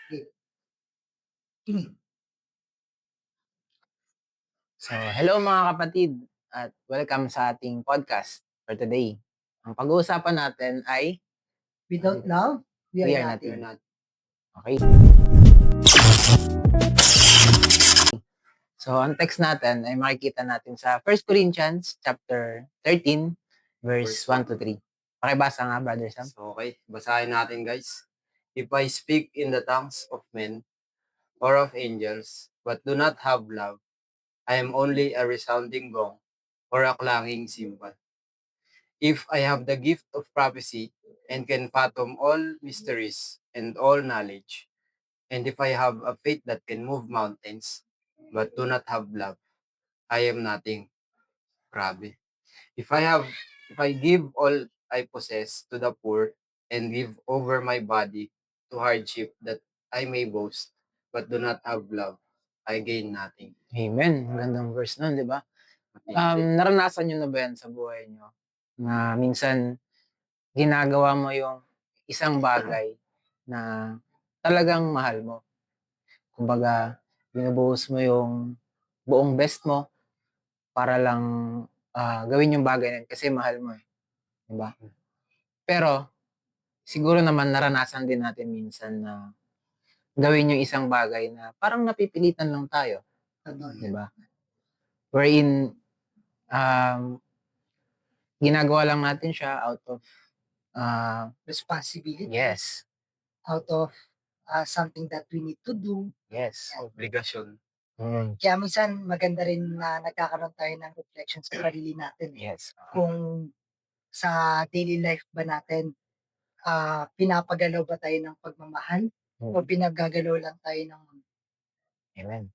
So, hello mga kapatid at welcome sa ating podcast for today. Ang pag-uusapan natin ay Without love, we We are are nothing. nothing. Okay. So, ang text natin ay makikita natin sa 1 Corinthians chapter 13 verse 1 to 3. Pakibasa nga, Brother Sam. Okay, basahin natin guys. If I speak in the tongues of men or of angels, but do not have love, I am only a resounding gong or a clanging cymbal. If I have the gift of prophecy and can fathom all mysteries and all knowledge, and if I have a faith that can move mountains, but do not have love, I am nothing. Grabe. If I give all I possess to the poor and give over my body to hardship that I may boast, but do not have love, I gain nothing. Amen. Ang gandang verse nun, di ba? Matindi. Naranasan nyo na ba yan sa buhay nyo? Na minsan, ginagawa mo yung isang bagay na talagang mahal mo. Kumbaga, binubuhos mo yung buong best mo para lang gawin yung bagay na yun kasi mahal mo eh. Diba? Pero, siguro naman naranasan din natin minsan na gawin yung isang bagay na parang napipilitan lang tayo. Diba? Wherein, ginagawa lang natin siya out of Responsibility. yes. Out of something that we need to do. Yes. Obligasyon. Kaya minsan maganda rin na nagkakaroon tayo ng reflection sa sarili natin. Yes. Kung sa daily life ba natin, pinapagalaw ba tayo ng pagmamahal o pinaggagalaw lang tayo ng Amen.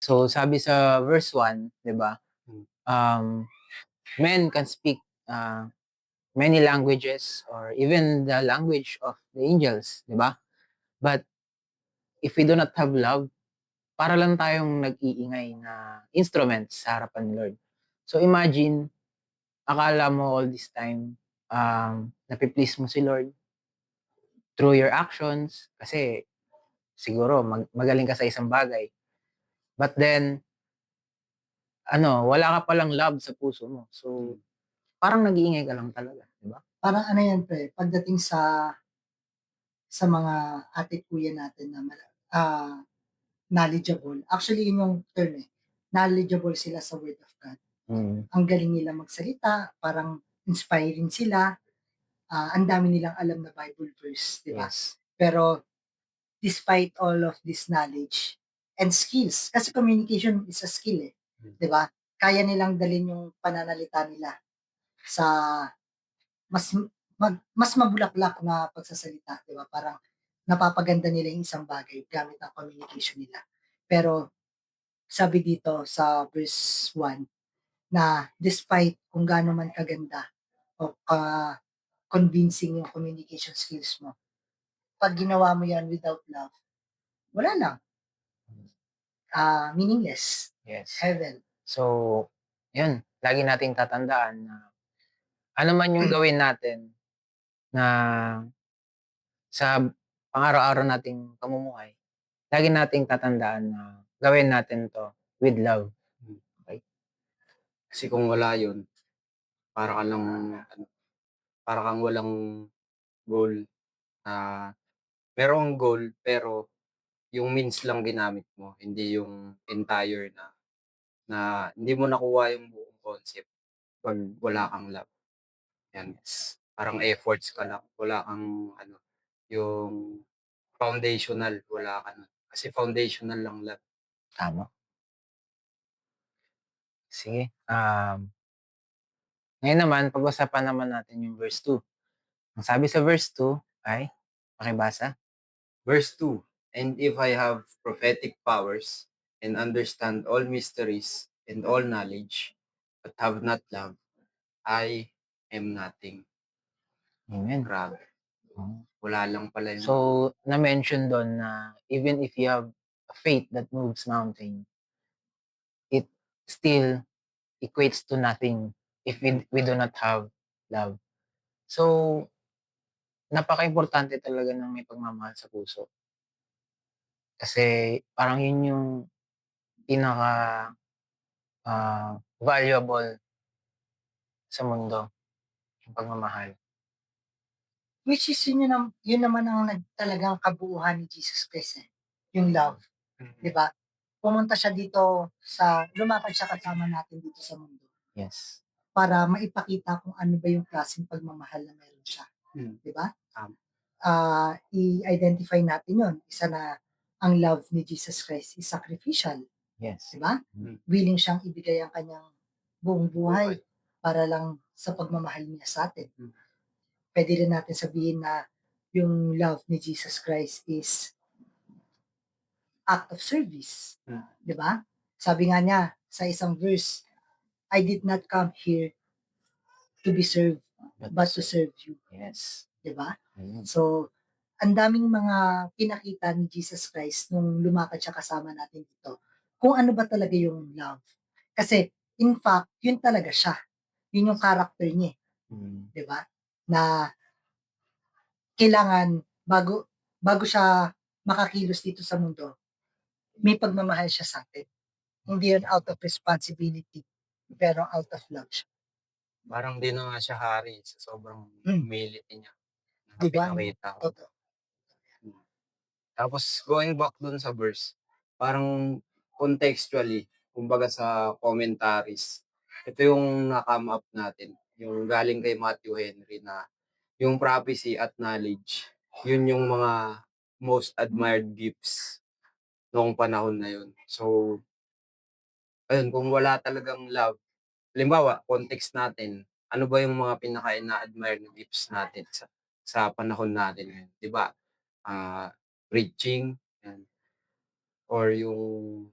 So, sabi sa verse 1, di ba? Men can speak many languages or even the language of the angels, di ba? But if we do not have love, para lang tayong nag-iingay na instruments sa harapan ni Lord. So imagine, akala mo all this time, napiplease mo si Lord through your actions, kasi siguro magaling ka sa isang bagay. But then, wala ka palang love sa puso mo. So, parang nag-iingay ka lang talaga, di ba? parang ano yan pre, pagdating sa mga ate kuya natin na knowledgeable. Actually, yun yung term eh. Knowledgeable sila sa Word of God. Ang galing nila magsalita, parang inspiring sila. Ang dami nilang alam na Bible verse, di ba? Yes. Pero despite all of this knowledge and skills, kasi communication is a skill eh, di ba? Kaya nilang dalhin yung pananalita nila sa mas mabulaklak na pagsasalita, di ba? Parang napapaganda nila yung isang bagay gamit ang communication nila. Pero sabi dito sa verse 1 na despite kung gaano man kaganda o convincing yung communication skills mo, pag ginawa mo yan without love, wala lang. Meaningless. Yes. Heaven. So, yun. Lagi nating tatandaan na ano man yung gawin natin na sa pang-araw-araw nating pamumuhay, lagi nating tatandaan na gawin natin to with love. Okay? Kasi kung wala yun, para kang walang goal. Merong goal, pero yung means lang ginamit mo, hindi yung entire na hindi mo nakuha yung buong concept pag wala kang love. Yan. Parang efforts ka lang. Wala kang yung foundational, wala ka na. Kasi foundational lang love. Tama. Sige. Ngayon naman, pag-usapan naman natin yung verse 2. Ang sabi sa verse 2 ay, pakibasa. Verse 2, and if I have prophetic powers and understand all mysteries and all knowledge, but have not love, I am nothing. Amen. Grabe. Wala lang pala yun. So, na-mention doon na even if you have a faith that moves mountain, it still equates to nothing if we do not have love. So, napaka-importante talaga ng may pagmamahal sa puso. Kasi parang yun yung pinaka, valuable sa mundo, yung pagmamahal. Which is yun naman ang talagang kabuuhan ni Jesus Christ, eh, yung love, 'di ba? Pumunta siya dito lumakad siya kasama natin dito sa mundo Yes. para maipakita kung ano ba yung klaseng pagmamahal na meron siya, 'di ba? Tama. I-identify natin yun, isa na ang love ni Jesus Christ is sacrificial, Yes. 'di ba? Mm. Willing siyang ibigay ang kanyang buong buhay para lang sa pagmamahal niya sa atin. Pwede rin natin sabihin na yung love ni Jesus Christ is act of service. Mm. 'Di ba? Sabi nga niya sa isang verse, I did not come here to be served, but to serve you. Yes. 'Di ba? Mm. So, ang daming mga pinakita ni Jesus Christ nung lumakad siya kasama natin dito. Kung ano ba talaga yung love. Kasi, in fact, yun talaga siya. Yun yung character niya, Mm. 'di ba? Na kailangan bago siya makakilos dito sa mundo, may pagmamahal siya sa atin. Hindi yun out of responsibility, pero out of love siya. Parang di na nga siya hari sa sobrang Mm. humility niya na Di ba? pinakita ko. Totoo. Tapos going back dun sa verse, parang contextually, kumbaga sa commentaries, ito yung na-come up natin, yung galing kay Matthew Henry na yung prophecy at knowledge, yun yung mga most admired gifts noong panahon na yun. So, ayun, kung wala talagang love, halimbawa, context natin, ano ba yung mga pinaka-ina-admire na gifts natin sa panahon natin ngayon, 'di ba? Preaching, yan, or yung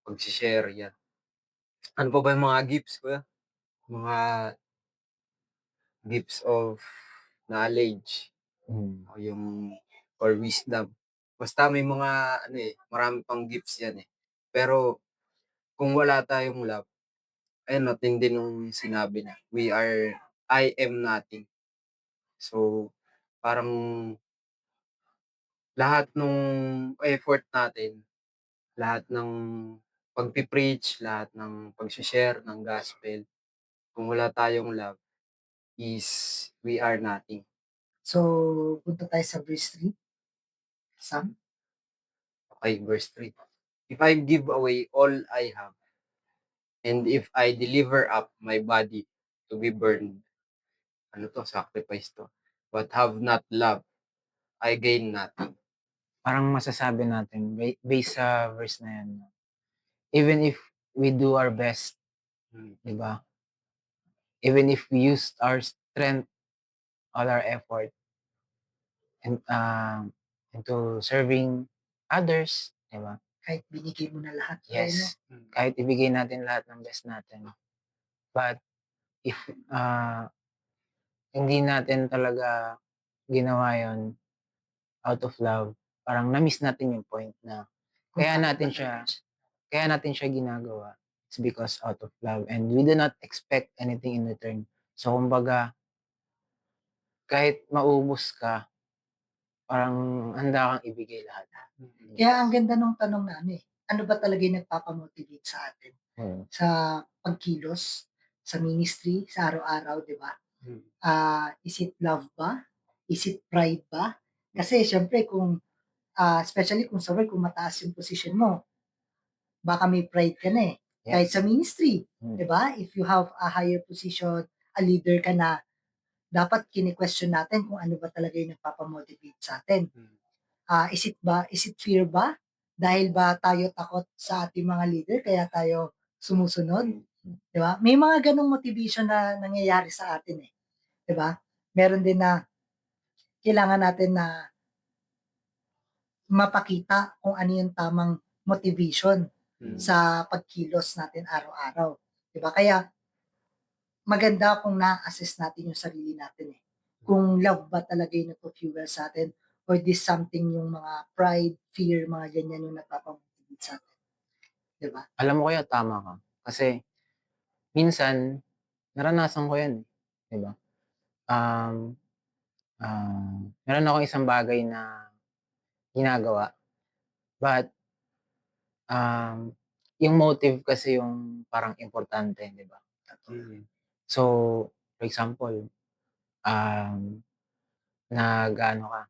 pagse-share, yan. Ano pa ba yung mga gifts, kuya? Mga gifts of knowledge, Mm. o or wisdom. Basta may mga ano, marami pang gifts yan, eh. Pero kung wala tayong love, ayun, nothing din nung sinabi na, I am nothing. So, parang lahat nung effort natin, lahat ng pagpi-preach, lahat ng pagse-share ng gospel, kung wala tayong love, is we are nothing. So, punta tayo sa verse 3. Sam? Okay, verse 3. If I give away all I have, and if I deliver up my body to be burned, ano to, sacrifice to, but have not love, I gain nothing. Parang masasabi natin based sa verse na yan, even if we do our best, Hmm. 'di ba? Even if we use our strength, all our effort, and into serving others, 'di ba? Kahit binigay mo na lahat. Yes. Kahit ibigay natin lahat ng best natin. But if hindi natin talaga ginawa 'yon out of love, parang na-miss natin yung point na kaya natin siya ginagawa. It's because out of love, and we do not expect anything in return. So kumbaga, kahit maubos ka, parang handa kang ibigay lahat. Kaya ang ganda nung tanong na ano ba talaga yung nagpapamotivate sa atin? Mm. Sa pagkilos, sa ministry, sa araw-araw, di ba? Hmm. Is it love ba? Is it pride ba? Kasi syempre especially kung sa work, kung mataas yung position mo, baka may pride ka na eh. Kahit sa ministry, Mm. di ba? If you have a higher position, a leader ka na, dapat kini-question natin kung ano ba talaga yung nagpapamotivate sa atin. Is it fear ba? Dahil ba tayo takot sa ating mga leader kaya tayo sumusunod? 'Di ba? May mga ganong motivation na nangyayari sa atin eh. 'Di ba? Meron din na kailangan natin na mapakita kung ano yung tamang motivation sa pagkilos natin araw-araw. 'Di ba? Kaya maganda kung na-assess natin yung sarili natin eh. Kung love ba talaga yung nagpo-fuel sa atin or this something yung mga pride, fear, mga ganyan yung nagpapamotivate sa atin. 'Di ba? Alam mo kaya tama ka. Kasi minsan naranasan ko 'yan, 'di ba? Um, Meron akong isang bagay na ginagawa. But, yung motive kasi yung parang importante, 'di ba? Mm. So, for example, nag-aano ka,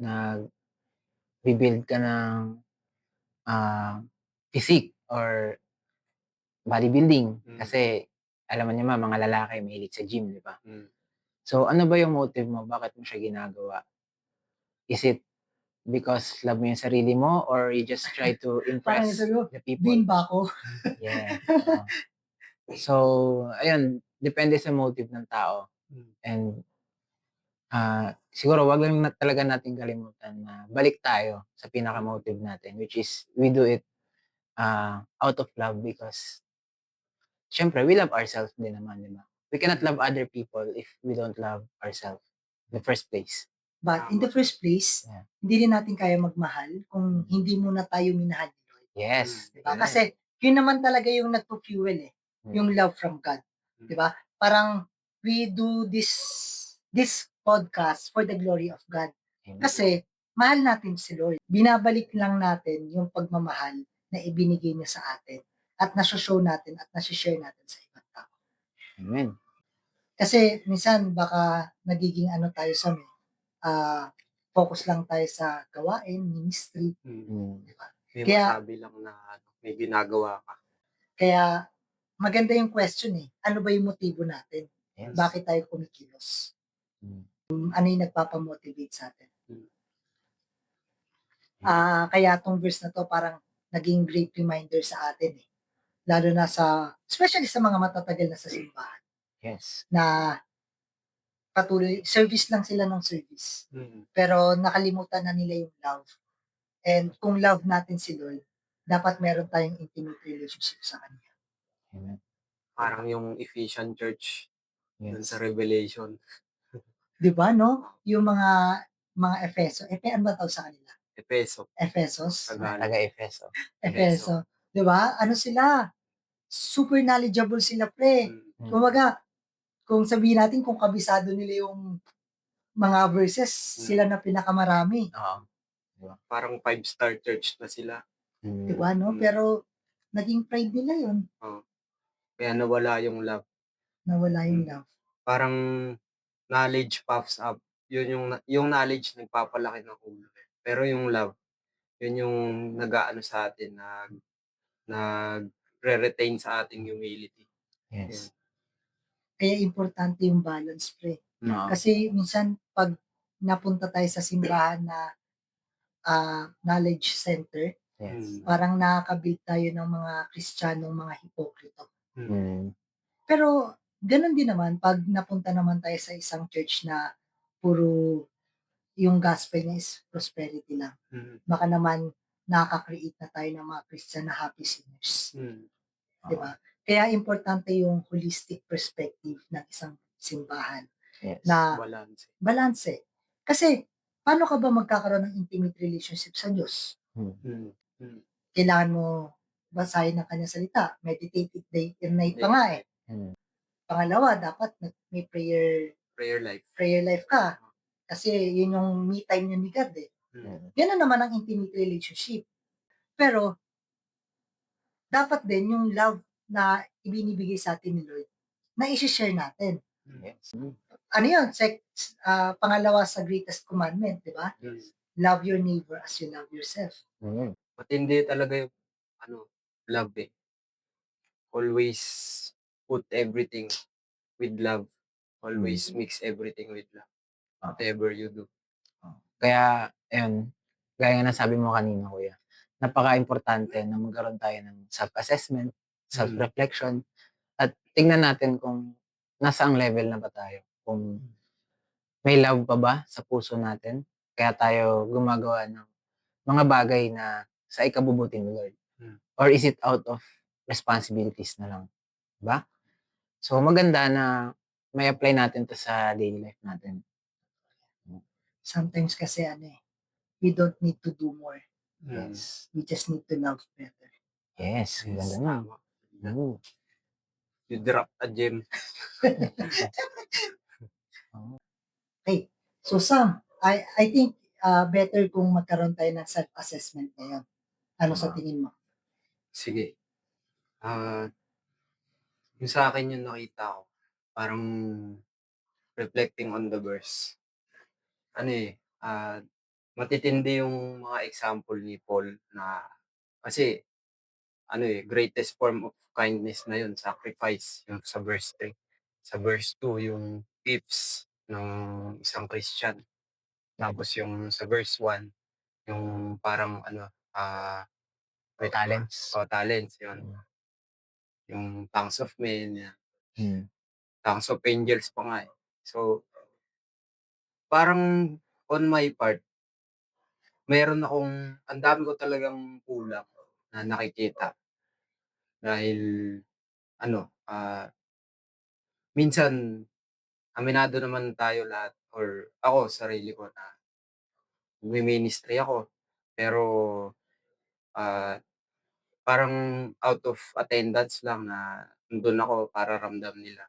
nagbi-build ka ng, ah, physique or bodybuilding kasi alam mo naman mga lalaki mahilig sa gym, 'di ba? Mm. So, ano ba yung motive mo? Bakit mo siya ginagawa? Is it because love mo yung sarili mo or you just try to Parang impress sabi mo, the people? Bean ba ako? Yeah, oo. So, ayun, depende sa motive ng tao Mm. and, siguro wag lang talaga nating kalimutan na balik tayo sa pinaka-motive natin, which is we do it, out of love because siyempre we love ourselves din naman, 'di ba? We cannot love other people if we don't love ourselves in the first place. But in the first place, Yeah. hindi rin natin kaya magmahal kung hindi muna tayo minahal ni Lord. Yes, Diba? amen. Kasi yun naman talaga yung nagpo-fuel yung love from God. Diba? Parang we do this podcast for the glory of God. Amen. Kasi mahal natin si Lord. Binabalik lang natin yung pagmamahal na ibinigay niya sa atin at nasa-show natin at nasa-share natin sa ibang tao. Amen. Kasi minsan baka nagiging ano tayo sa focus lang tayo sa gawain, ministry, Mm. di ba? May Kaya- masabi lang na may ginagawa ka. Kaya maganda yung question ano ba yung motibo natin? Yes. Bakit tayo kumikilos? Mm. Ano yung nagpapamotivate sa atin? Mm. Kaya tong verse na to parang naging great reminder sa atin Lalo na especially sa mga matatagal na sa simbahan, Yes. na patuloy, service lang sila ng service. Mm. Pero nakalimutan na nila yung love. And kung love natin si Lord, dapat meron tayong intimate relationship sa Kanya. Amen. Parang yung Ephesian Church dun Yes. sa Revelation. Di ba, no? Yung mga Efeso. Ano ba tawag sa kanila? Epeso. Efesos? Tagalog. Taga-Efeso. Efeso. Di ba? Ano sila? Super knowledgeable sila, pre. Mm. Kumaga, kung sabihin natin kung kabisado nila yung mga verses, sila na pinakamarami. Oo. Parang 5-star church na sila. Di ba, no? Pero naging pride nila yun. Kaya nawala yung love. Nawala yung love. Parang knowledge puffs up. Yun yung knowledge nagpapalaki ng ulo. Pero yung love, yun yung nag-aano sa atin, nagre-retain sa ating humility. Yes. Kaya importante yung balance, pre. Oo. Kasi minsan, pag napunta tayo sa simbahan na knowledge center, Yes. parang nakaka-build tayo ng mga Kristiyanong mga hipokrito. Mm. Pero, ganun din naman, pag napunta naman tayo sa isang church na puro yung gospel niya is prosperity lang. Baka naman nakaka-create na tayo ng mga Christian na happy sinners. Di ba? Kaya importante yung holistic perspective ng isang simbahan. Yes. Na Balance. Kasi, paano ka ba magkakaroon ng intimate relationship sa Diyos? Kailangan mo basahin ang kanyang salita. Meditate day and night pa nga Pangalawa, dapat may prayer life ka. Kasi yun yung me time niya ni God Ganun naman ang intimate relationship. Pero, dapat din yung love na ibinibigay sa atin ni Lord na i-share natin. Yes. Ano yun? Pangalawa sa greatest commandment, di ba? Love your neighbor as you love yourself. Mm. Matindi talaga yung love Always put everything with love. Always mix everything with love. Whatever you do. Kaya, ayun, gaya nga ng sabi mo kanina, kuya, napaka-importante na magkaroon tayo ng self-assessment, self-reflection, at tingnan natin kung nasaang level na ba tayo. Kung may love pa ba sa puso natin, kaya tayo gumagawa ng mga bagay na sa ikabubuti ni Lord. Or is it out of responsibilities na lang? Diba? So, maganda na may apply natin to sa daily life natin. Sometimes kasi we don't need to do more. Yes. We just need to love better. Yes, ganda na. Tama. You drop a gem. Okay. So Sam, I think better kung magkaroon tayo ng self-assessment ngayon. Ano sa Ah. tingin mo? Sige. Yung sa akin yung nakita ko, parang reflecting on the verse. Ano matitindi yung mga example ni Paul na kasi greatest form of kindness na yun, sacrifice, yung sa verse 3. Sa verse 2, yung gifts ng isang Christian. Tapos yung sa verse 1, yung parang May talents. talents, yun. Yung tongues of men, yan. Hmm. Tongues of angels pa nga eh. So, parang on my part, ang dami ko talagang kulang na nakikita. Dahil, minsan, aminado naman tayo lahat or ako, sarili ko na ministry ako. Pero, ah, parang out of attendance lang na nandun ako para ramdam nila.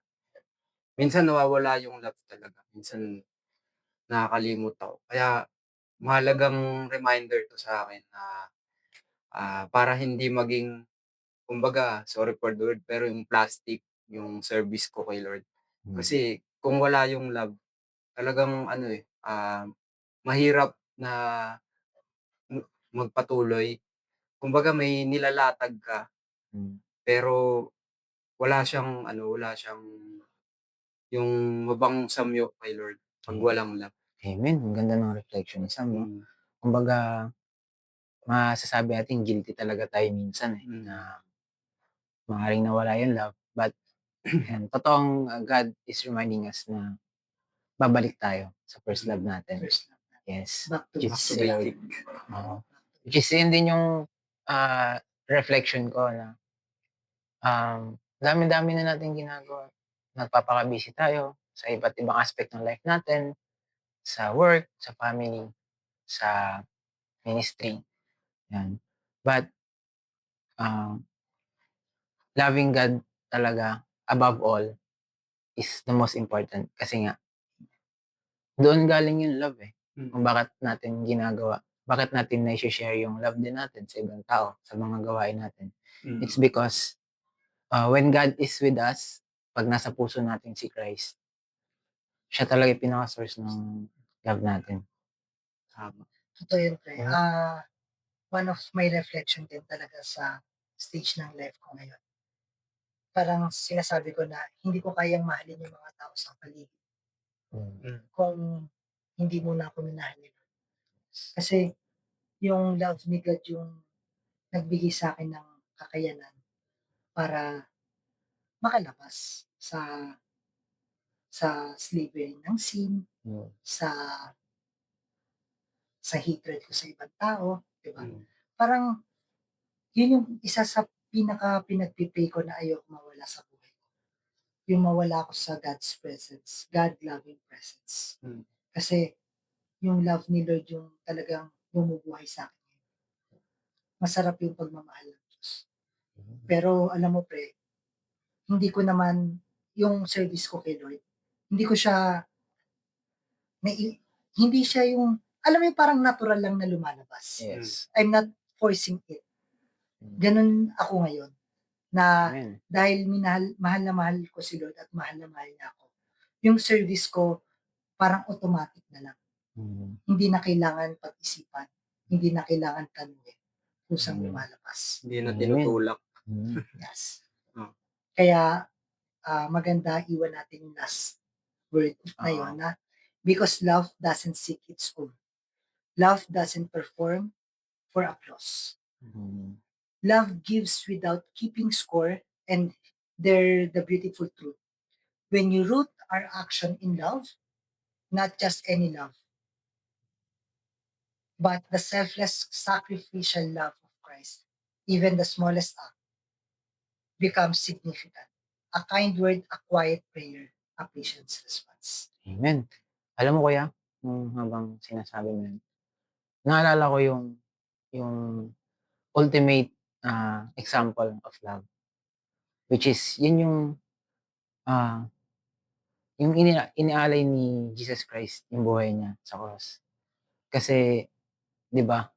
Minsan nawawala yung love talaga. Minsan nakakalimot ako. Kaya mahalagang reminder 'to sa akin na, para hindi maging kumbaga, sorry for the word, pero yung plastic yung service ko kay Lord. Kasi kung wala yung love, talagang mahirap na magpatuloy. Kumbaga may nilalatag ka, pero wala siyang yung mabangong samyo kay Lord 'pag walang love. Amen, ang ganda ng reflection ni Sam, no? Mm. Kumbaga, masasabi natin guilty talaga tayo minsan, Mm. na maaaring nawala yung love, but and totoong, God is reminding us na babalik tayo sa first love natin. First love natin. Yes. Back to Which Back is to si Lord. basic. Oo. Which is yun din yung, reflection ko na, dami-dami na nating ginagawa. Nagpapaka-busy tayo sa iba't ibang aspect ng life natin, sa work, sa family, sa ministry, yan. But, um, loving God talaga above all is the most important kasi nga doon galing yung love, kung bakit natin ginagawa, bakit natin nai-she-share yung love din natin sa ibang tao, sa mga gawain natin. It's because, when God is with us, 'pag nasa puso natin si Christ, siya talaga yung pinaka-source ng love natin. Tama. Totoo yun, pre. Hmm. One of my reflection din talaga sa stage ng life ko ngayon. Parang sinasabi ko na hindi ko kayang mahalin yung mga tao sa paligid kung hindi muna ako minahal ni Lord. Kasi yung love ni God yung nagbigay sa akin ng kakayanan para makalabas sa slavery ng sin, sa hatred ko sa ibang tao, 'di ba? Parang yun yung isa sa pinagpi-pray ko na ayoko mawala sa buhay ko. Yung mawala ako sa God's presence, God-loving presence. Kasi yung love ni Lord yung talagang bumubuhay sa akin. Masarap yung pagmamahal ng Diyos. Pero alam mo pre, hindi ko naman yung service ko kay Lord, hindi ko siya hindi siya yung alam mo yung parang natural lang na lumalabas. Yes. I'm not forcing it. Ganun ako ngayon. Na Amen. dahil mahal na mahal ko si Lord at mahal na mahal niya ako. Yung service ko parang automatic na lang. Hindi na kailangan pag-isipan. Hindi na kailangan tanungin. Kusang lumalabas. Hindi na Amen. tinutulak. Yes. Oh. Kaya maganda iwan natin yung last word na yun na because love doesn't seek its own. Love doesn't perform for applause. Love gives without keeping score, and the beautiful truth. When you root our action in love, not just any love, but the selfless sacrificial love of Christ, even the smallest act becomes significant. A kind word, a quiet prayer, a patient response. Amen. Alam mo kuya, nung habang sinasabi mo yun, naalala ko yung ultimate, example of love, which is yun ah, yung inialay ni Jesus Christ yung buhay niya sa cross. Kasi, 'di ba,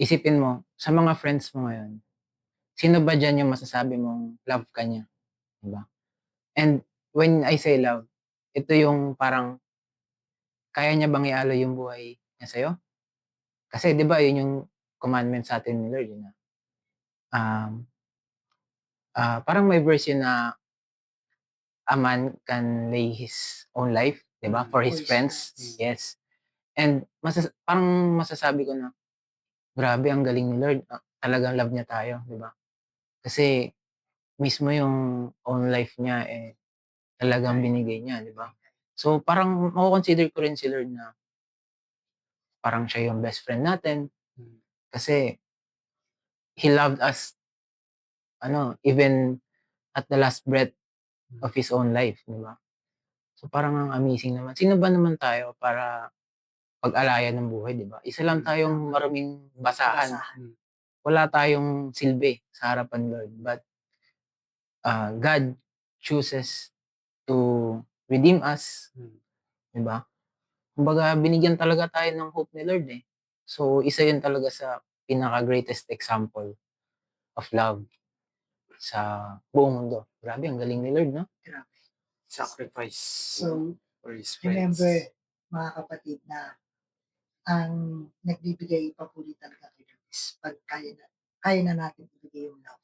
isipin mo, sa mga friends mo ngayon, sino ba diyan yung masasabi mong love ka niya, 'di ba? And when I say love, ito yung parang kaya niya bang ialay yung buhay niya sa'yo? Kasi 'di ba yun yung commandment sa'tin ni Lord, eh, na, um, parang may verse yun na a man can lay his own life, 'di ba, for his For his friends. friends. Yes. And parang masasabi ko na, grabe ang galing ni Lord, talagang love niya tayo, 'di ba? Kasi mismo yung own life niya, eh, talagang binigay niya, 'di ba? So, parang mako-consider ko rin si Lord na parang siya yung best friend natin kasi He loved us ano, even at the last breath of His own life, 'di ba? So, parang ang amazing naman. Sino ba naman tayo para pag-alayan ng buhay, 'di ba? Isa lang tayong maruming basahan. Basahan. Wala tayong silbi sa harapan ni Lord, but, God chooses to redeem us, 'di ba? Kumbaga binigyan talaga tayo ng hope ni Lord, eh. So, isa yun talaga sa pinaka-greatest example of love sa buong mundo. Grabe ang galing ni Lord, 'no? Grabe. Sacrifice So, for his remember, friends. mga kapatid, na ang nagbibigay papuri talaga kay Lord is 'pag kaya na natin ibigay yung love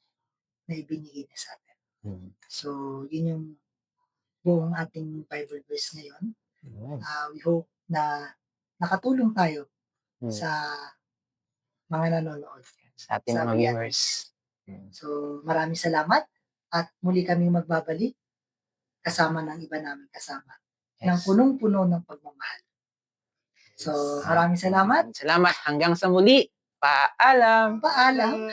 na ibinigay niya sa atin. Mm. So, yun yung buong ating Bible verse ngayon. Amen. We hope na nakatulong tayo Mm. sa mga nanonood. Sa ating Sa mga Beyond viewers. So, maraming salamat at muli kaming magbabalik kasama ng iba naming kasama ng Yes. punong-puno ng pagmamahal. So, maraming salamat. Salamat. Hanggang sa muli. Paalam. Paalam.